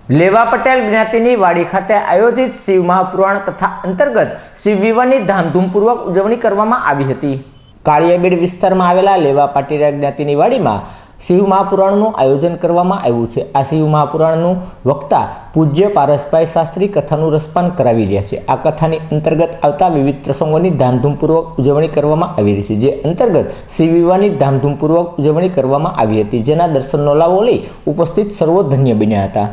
લેવા પટેલ જ્ઞાતિની વાડી ખાતે આયોજિત શિવ મહાપુરાણ તથા અંતર્ગત શિવ વિવાહની ધામધૂમપૂર્વક ઉજવણી કરવામાં આવી હતી। કાળિયાબીડ વિસ્તારમાં આવેલા લેવા પાટીલ જ્ઞાતિની વાડીમાં શિવ મહાપુરાણનું આયોજન કરવામાં આવ્યું છે। આ શિવ મહાપુરાણનું વક્તા પૂજ્ય પારસભાઈ શાસ્ત્રી કથાનું રસપાન કરાવી રહ્યા છે। આ કથાની અંતર્ગત આવતા વિવિધ પ્રસંગોની ધામધૂમપૂર્વક ઉજવણી કરવામાં આવી રહી છે, જે અંતર્ગત શિવ વિવાહની ધામધૂમપૂર્વક ઉજવણી કરવામાં આવી હતી, જેના દર્શનનો લાવો લઈ ઉપસ્થિત સર્વો ધન્ય બન્યા હતા।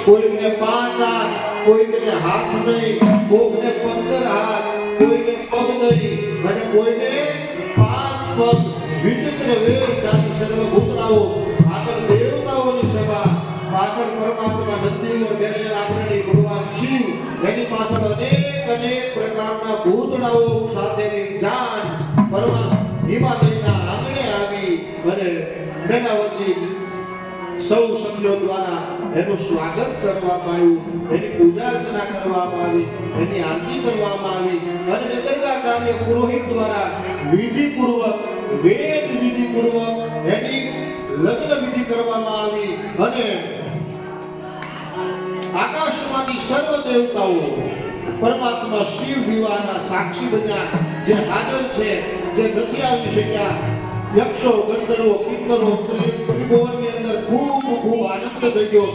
કોઈને 5 હાથ, કોઈને હાથ નહીં, કોઈને 15 હાથ, કોઈને પગ નહીં અને કોઈને 5 પગ, વિચિત્ર વેશધારી સર્વભૂતરાઓ, આગળ દેવતાઓની સભા, પાછળ પરમાત્મા નંદી ઉપર બેસેલા આદરણીય ભગવાન શિવ, એની પાછળ અનેક પ્રકારના ભૂતડાઓ સાથેની જાન હિમાલયના આંગણે આવી અને મેનાવતી સૌ સંયો દ્વારા એનું સ્વાગત કરવામાં આવ્યું, એની પૂજા અર્ચના કરવામાં આવી, એની આરતી કરવામાં આવી અને ગર્ગાચાર્ય પુરોહિત દ્વારા વિધિપૂર્વક વેદ વિધિપૂર્વક એની લગ્ન વિધિ કરવામાં આવી અને આકાશમાંથી સર્વ દેવતાઓ પરમાત્મા શિવ વિવાહના સાક્ષી બન્યા, જે હાજર છે, જે નથી આવી શક્યા, યક્ષો, ગંધર્વો, કિન્નરો, ત્રિભુવનની અંદર ખૂબ આનંદ થઈ ગયો।